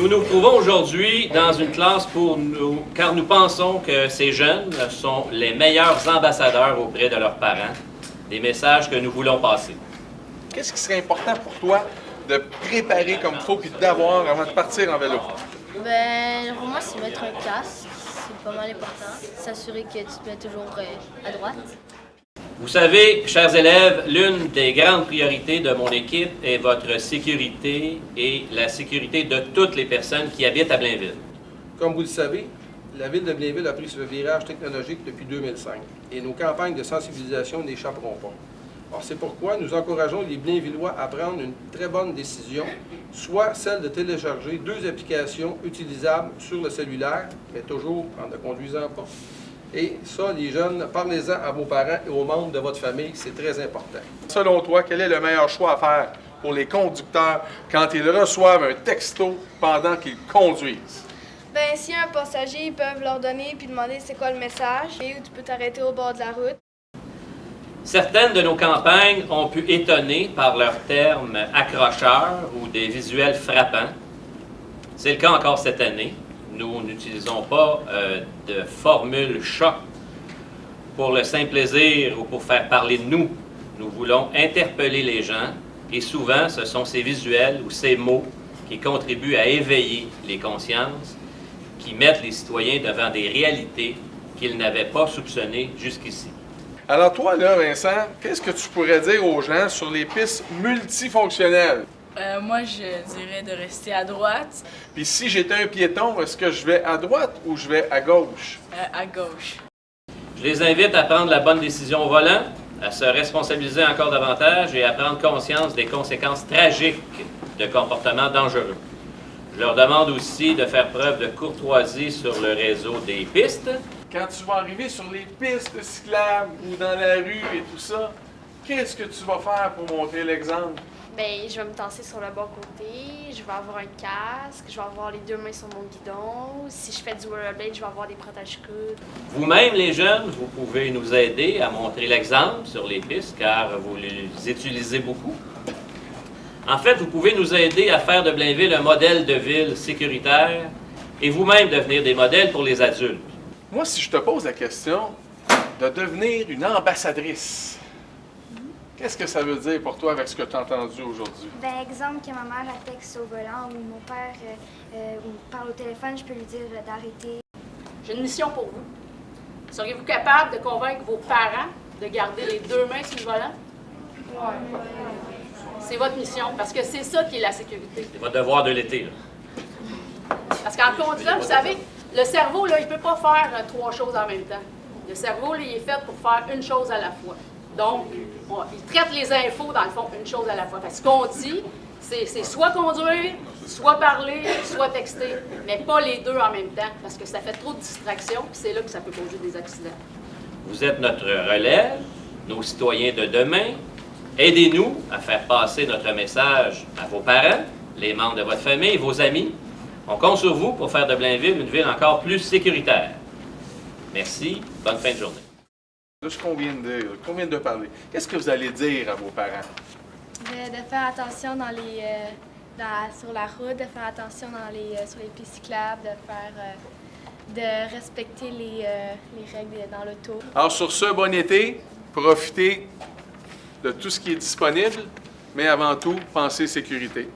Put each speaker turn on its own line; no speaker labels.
Nous nous trouvons aujourd'hui dans une classe car nous pensons que ces jeunes sont les meilleurs ambassadeurs auprès de leurs parents, des messages que nous voulons passer.
Qu'est-ce qui serait important pour toi de préparer comme il faut puis d'avoir avant de partir en vélo?
Ben, pour moi, c'est mettre un casque, c'est pas mal important. S'assurer que tu te mets toujours à droite.
Vous savez, chers élèves, l'une des grandes priorités de mon équipe est votre sécurité et la sécurité de toutes les personnes qui habitent à Blainville.
Comme vous le savez, la ville de Blainville a pris ce virage technologique depuis 2005 et nos campagnes de sensibilisation n'échapperont pas. Alors, c'est pourquoi nous encourageons les Blainvillois à prendre une très bonne décision, soit celle de télécharger 2 applications utilisables sur le cellulaire, mais toujours en ne conduisant pas. Et ça, les jeunes, parlez-en à vos parents et aux membres de votre famille, c'est très important. Selon toi, quel est le meilleur choix à faire pour les conducteurs quand ils reçoivent un texto pendant qu'ils conduisent?
Bien, s'il y a un passager, ils peuvent leur donner puis demander c'est quoi le message et où tu peux t'arrêter au bord de la route.
Certaines de nos campagnes ont pu étonner par leurs termes accrocheurs ou des visuels frappants. C'est le cas encore cette année. Nous n'utilisons pas de formule choc pour le simple plaisir ou pour faire parler de nous. Nous voulons interpeller les gens et souvent ce sont ces visuels ou ces mots qui contribuent à éveiller les consciences, qui mettent les citoyens devant des réalités qu'ils n'avaient pas soupçonnées jusqu'ici.
Alors toi, là, Vincent, qu'est-ce que tu pourrais dire aux gens sur les pistes multifonctionnelles?
Moi, je dirais de rester à droite.
Puis si j'étais un piéton, est-ce que je vais à droite ou je vais à gauche?
À gauche.
Je les invite à prendre la bonne décision au volant, à se responsabiliser encore davantage et à prendre conscience des conséquences tragiques de comportements dangereux. Je leur demande aussi de faire preuve de courtoisie sur le réseau des pistes.
Quand tu vas arriver sur les pistes cyclables ou dans la rue et tout ça, qu'est-ce que tu vas faire pour montrer l'exemple?
Bien, je vais me tasser sur le bon côté, je vais avoir un casque, je vais avoir les 2 mains sur mon guidon. Si je fais du rollerblade, je vais avoir des protège-coudes.
Vous-même, les jeunes, vous pouvez nous aider à montrer l'exemple sur les pistes car vous les utilisez beaucoup. En fait, vous pouvez nous aider à faire de Blainville un modèle de ville sécuritaire et vous-même devenir des modèles pour les adultes.
Moi, si je te pose la question de devenir une ambassadrice, qu'est-ce que ça veut dire pour toi avec ce que tu as entendu aujourd'hui?
Ben, exemple que ma mère elle texte au volant ou mon père parle au téléphone, je peux lui dire d'arrêter.
J'ai une mission pour vous. Seriez-vous capable de convaincre vos parents de garder les 2 mains sur le volant? Oui. C'est votre mission, parce que c'est ça qui est la sécurité.
C'est votre devoir de l'été, là.
Parce qu'en conduisant, vous savez, le cerveau, là, il ne peut pas faire 3 choses en même temps. Le cerveau, là, il est fait pour faire une chose à la fois. Donc, il traite les infos, dans le fond, une chose à la fois. Parce que ce qu'on dit, c'est soit conduire, soit parler, soit texter, mais pas les 2 en même temps, parce que ça fait trop de distractions, puis c'est là que ça peut causer des accidents.
Vous êtes notre relève, nos citoyens de demain. Aidez-nous à faire passer notre message à vos parents, les membres de votre famille, vos amis. On compte sur vous pour faire de Blainville une ville encore plus sécuritaire. Merci, bonne fin de journée.
Là, ce qu'on vient de dire, qu'on vient de parler, qu'est-ce que vous allez dire à vos parents?
De faire attention sur la route, de faire attention sur les pistes cyclables, de respecter les règles dans l'auto.
Alors sur ce, bon été, profitez de tout ce qui est disponible, mais avant tout, pensez sécurité.